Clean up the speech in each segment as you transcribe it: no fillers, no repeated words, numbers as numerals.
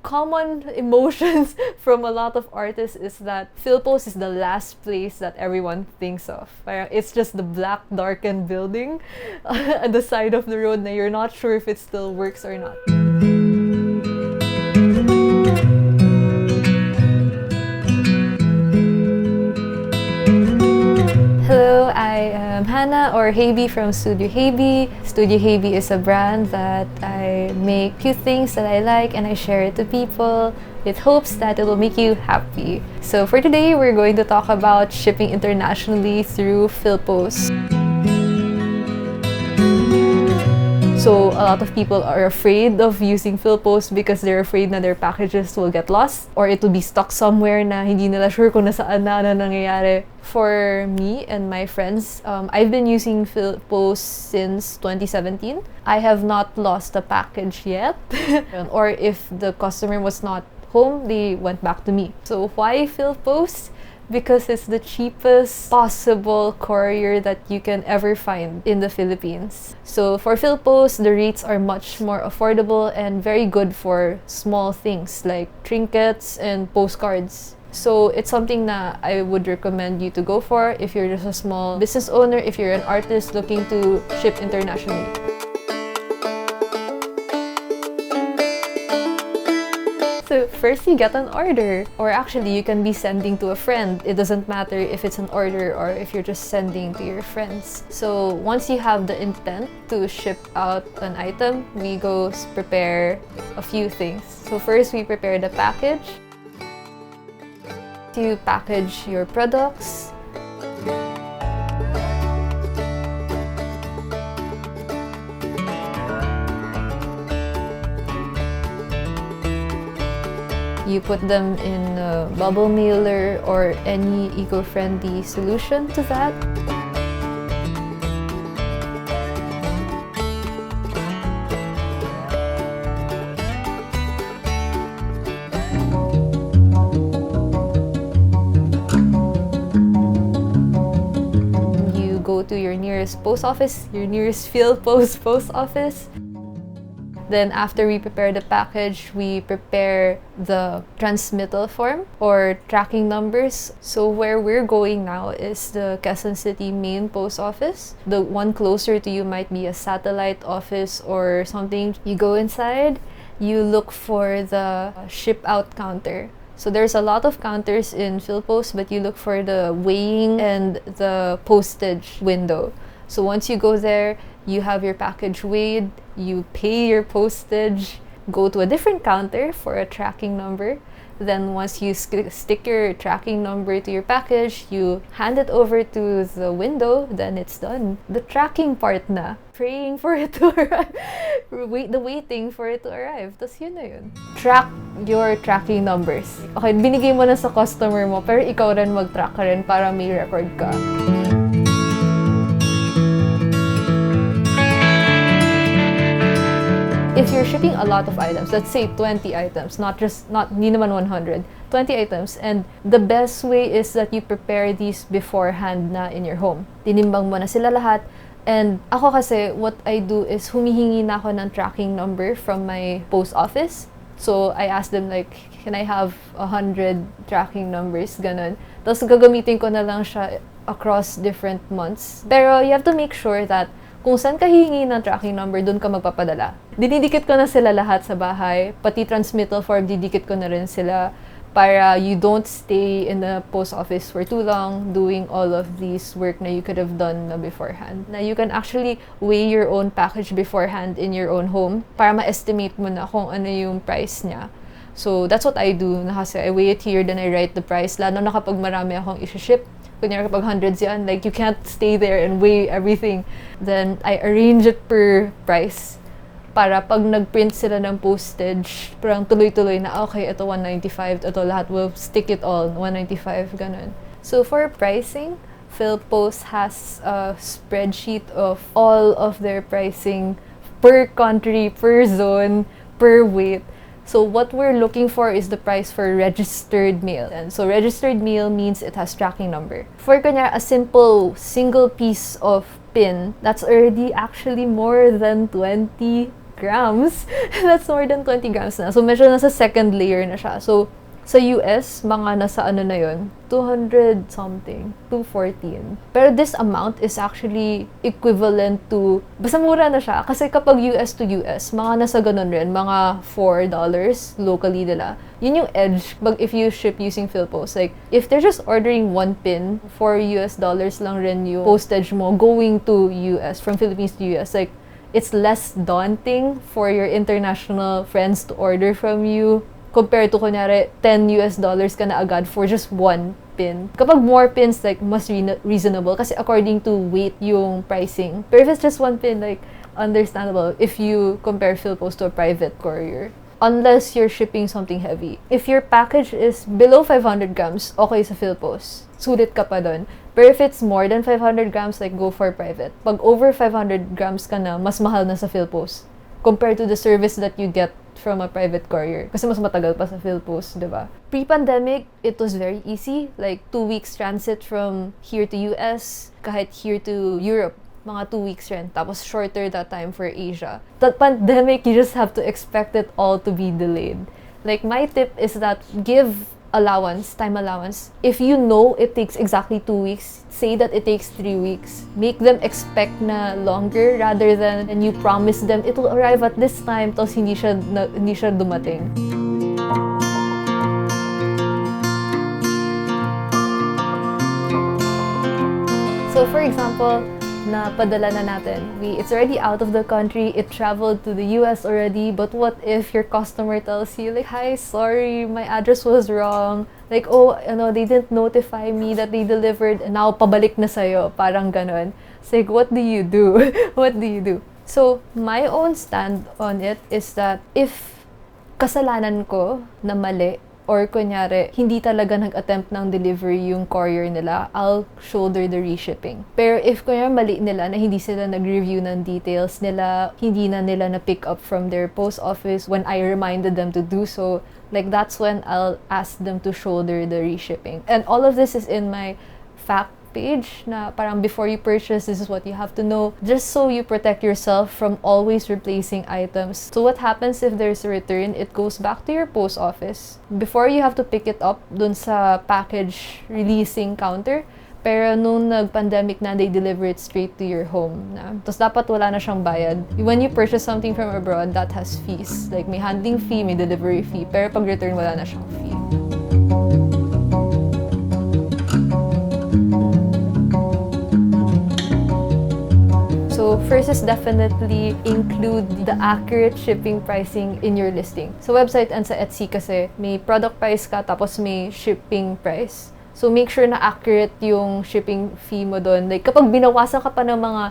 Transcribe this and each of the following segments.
common emotions from a lot of artists is that Philpost is the last place that everyone thinks of. Parang it's just the black, darkened building at the side of the road na you're not sure if it still works or not. Hello, I am Hannah or Haebi from Studio Haebi. Studio Haebi is a brand that I make cute things that I like and I share it to people with hopes that it will make you happy. So for today, we're going to talk about shipping internationally through Philpost. So a lot of people are afraid of using Philpost because they're afraid na their packages will get lost or it will be stuck somewhere na hindi nila sure kung nasaan na nangyayari. For me and my friends, I've been using Philpost since 2017. I have not lost a package yet. Or if the customer was not home, they went back to me. So why Philpost? Because it's the cheapest possible courier that you can ever find in the Philippines. So for Philpost, the rates are much more affordable and very good for small things like trinkets and postcards. So it's something that I would recommend you to go for if you're just a small business owner, if you're an artist looking to ship internationally. So first you get an order, or actually you can be sending to a friend. It doesn't matter if it's an order or if you're just sending to your friends. So once you have the intent to ship out an item, we go prepare a few things. So first we prepare the package. You package your products. You put them in a bubble mailer or any eco-friendly solution to that. You go to your nearest post office, your nearest Philpost post office. Then after we prepare the package, we prepare the transmittal form or tracking numbers. So where we're going now is the Quezon City main post office. The one closer to you might be a satellite office or something. You go inside, you look for the ship out counter. So there's a lot of counters in Philpost, but you look for the weighing and the postage window. So once you go there, you have your package weighed, you pay your postage, go to a different counter for a tracking number. Then once you stick your tracking number to your package, you hand it over to the window, then it's done. The tracking part na, praying for it to arrive, the waiting for it to arrive, tas yun na yun. Track your tracking numbers. Okay, binigay mo na sa customer mo, pero ikaw rin mag-track ka rin para may record ka. If you're shipping a lot of items, let's say 20 items, hindi naman 100, 20 items, and the best way is that you prepare these beforehand na in your home. Tinimbang mo na sila lahat, and ako kasi, what I do is humihingi na ako ng tracking number from my post office. So I ask them like, can I have 100 tracking numbers, ganun. Tapos gagamitin ko na lang siya across different months. Pero you have to make sure that kung saan ka hihingi ng tracking number, dun ka magpapadala. Dinidikit ko na sila lahat sa bahay, pati transmittal form, didikit ko na rin sila para you don't stay in the post office for too long doing all of these work na you could have done na beforehand. Na you can actually weigh your own package beforehand in your own home para ma-estimate mo na kung ano yung price niya. So that's what I do, na kasi I weigh it here, then I write the price, lalo na kapag marami akong i-ship. Kunyari kapag hundreds yan, like you can't stay there and weigh everything. Then I arrange it per price para pag nag-print sila ng postage, parang tuloy-tuloy na, okay, ito 195, ito lahat, we'll stick it all, 195, ganun. So for pricing, Philpost has a spreadsheet of all of their pricing per country, per zone, per weight. So what we're looking for is the price for registered mail. And so registered mail means it has tracking number. For kunya, a simple single piece of pin, that's already actually more than 20 grams. That's more than 20 grams na. So, medyo nasa second layer na siya. So, sa US, mga nasa ano na yun, 200 something, 214. Pero this amount is actually equivalent to, basta mura na siya. Kasi kapag US to US, mga nasa ganun rin, mga $4 locally nila. Yun yung edge if you ship using Philpost. Like, if they're just ordering one pin, $4 lang rin yung postage mo going to US, from Philippines to US. Like, it's less daunting for your international friends to order from you compared to, kunyari, $10 ka na agad for just one pin. Kapag more pins, like, mas reasonable kasi according to weight yung pricing. But if it's just one pin, like, understandable if you compare Philpost to a private courier. Unless you're shipping something heavy. If your package is below 500 grams, okay sa Philpost. Sulit ka pa dun. But if it's more than 500 grams, like, go for private. Pag over 500 grams ka na, mas mahal na sa Philpost compared to the service that you get from a private courier. Kasi mas matagal pa sa Philpost, di ba? Pre-pandemic, it was very easy. Like, 2 weeks transit from here to US, kahit here to Europe. Mga 2 weeks rin. Tapos shorter that time for Asia. That pandemic, you just have to expect it all to be delayed. Like, my tip is that give time allowance. If you know it takes exactly 2 weeks, say that it takes 3 weeks. Make them expect na longer rather than and you promise them it will arrive at this time tapos hindi siya dumating. So for example, napadala na natin. It's already out of the country, it traveled to the US already, but what if your customer tells you, like, hi, sorry, my address was wrong. Like, oh, they didn't notify me that they delivered, and now pabalik na sa'yo. Parang ganon. It's like, what do you do? What do you do? So, my own stand on it is that if kasalanan ko na mali, or kunyari, hindi talaga nag-attempt ng delivery yung courier nila, I'll shoulder the reshipping. Pero if kunyari mali nila na hindi sila nag-review ng details nila, hindi na nila na-pick up from their post office when I reminded them to do so, like, that's when I'll ask them to shoulder the reshipping. And all of this is in my fact page na parang before you purchase, this is what you have to know, just so you protect yourself from always replacing items. So what happens if there's a return? It goes back to your post office. Before, you have to pick it up dun sa package releasing counter. Pero nung nag-pandemic na, they deliver it straight to your home na. Tapos dapat wala na siyang bayad. When you purchase something from abroad, that has fees. Like, may handling fee, may delivery fee. Pero pag return, wala na siyang fee. So first is definitely include the accurate shipping pricing in your listing. Sa website and sa Etsy kasi may product price ka tapos may shipping price. So make sure na accurate yung shipping fee mo doon. Like kapag binawasan ka pa ng mga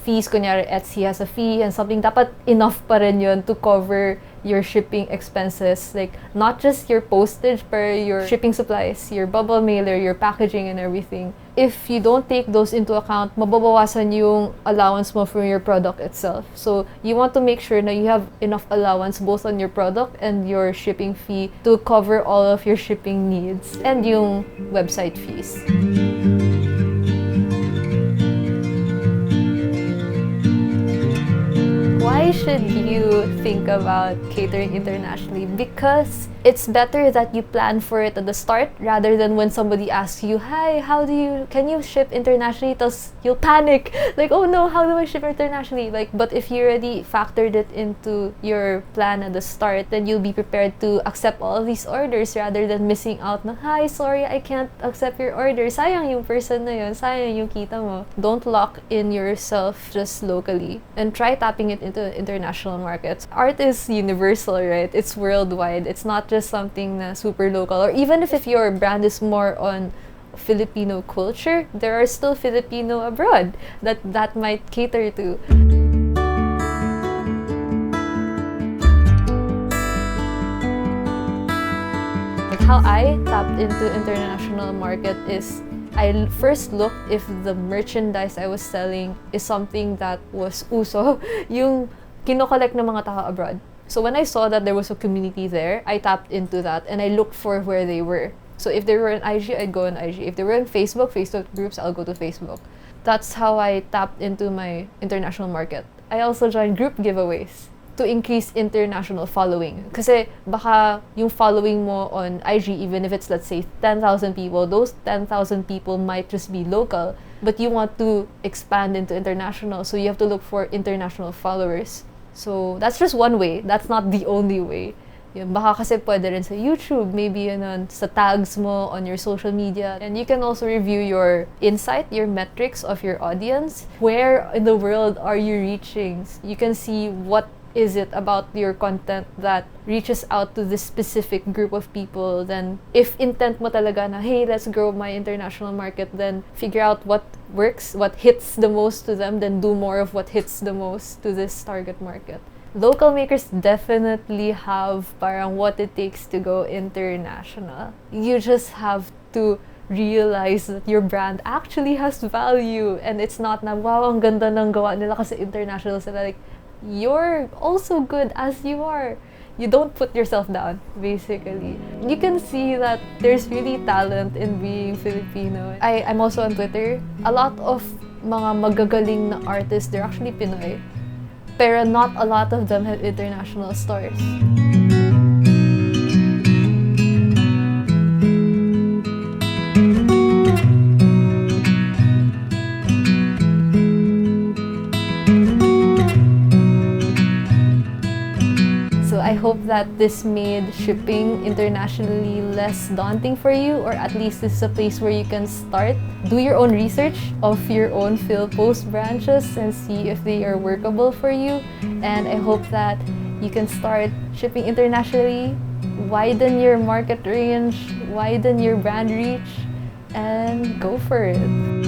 fees, kunyari Etsy has a fee and something, dapat enough pa rin yun to cover your shipping expenses. Like, not just your postage, but your shipping supplies, your bubble mailer, your packaging and everything. If you don't take those into account, mababawasan yung allowance mo from your product itself. So, you want to make sure na you have enough allowance both on your product and your shipping fee to cover all of your shipping needs and yung website fees. Why should you think about catering internationally? Because it's better that you plan for it at the start rather than when somebody asks you, hi, can you ship internationally? Tapos you'll panic. Like, oh no, how do I ship internationally? Like, but if you already factored it into your plan at the start, then you'll be prepared to accept all of these orders rather than missing out na, hi, sorry, I can't accept your order. Sayang yung person na yun. Sayang yung kita mo. Don't lock in yourself just locally and try tapping it into international markets. Art is universal, right? It's worldwide. It's not just something na super local. Or even if your brand is more on Filipino culture, there are still Filipino abroad that might cater to. Like how I tapped into international market is I first looked if the merchandise I was selling is something that was uso, yung kino-collect ng mga tao abroad. So when I saw that there was a community there, I tapped into that and I looked for where they were. So if they were on IG, I'd go on IG. If they were on Facebook groups, I'll go to Facebook. That's how I tapped into my international market. I also joined group giveaways. to increase international following. Kasi baka yung following mo on IG, even if it's, let's say, 10,000 people, those 10,000 people might just be local, but you want to expand into international, so you have to look for international followers. So that's just one way. That's not the only way. Yun, baka kasi pwede rin sa YouTube, maybe yun sa tags mo on your social media. And you can also review your insight, your metrics of your audience. Where in the world are you reaching? You can see what is it about your content that reaches out to this specific group of people. Then if intent mo talaga na, hey, let's grow my international market, then figure out what works, what hits the most to them, then do more of what hits the most to this target market. Local makers definitely have parang what it takes to go international. You just have to realize that your brand actually has value, and it's not na, wow, ang ganda ng gawa nila kasi international sila. Like, you're also good as you are. You don't put yourself down, basically. You can see that there's really talent in being Filipino. I'm also on Twitter. A lot of mga magagaling na artists, they're actually Pinoy. Pero not a lot of them have international stars. So I hope that this made shipping internationally less daunting for you, or at least this is a place where you can start. Do your own research of your own Philpost branches and see if they are workable for you. And I hope that you can start shipping internationally, widen your market range, widen your brand reach, and go for it.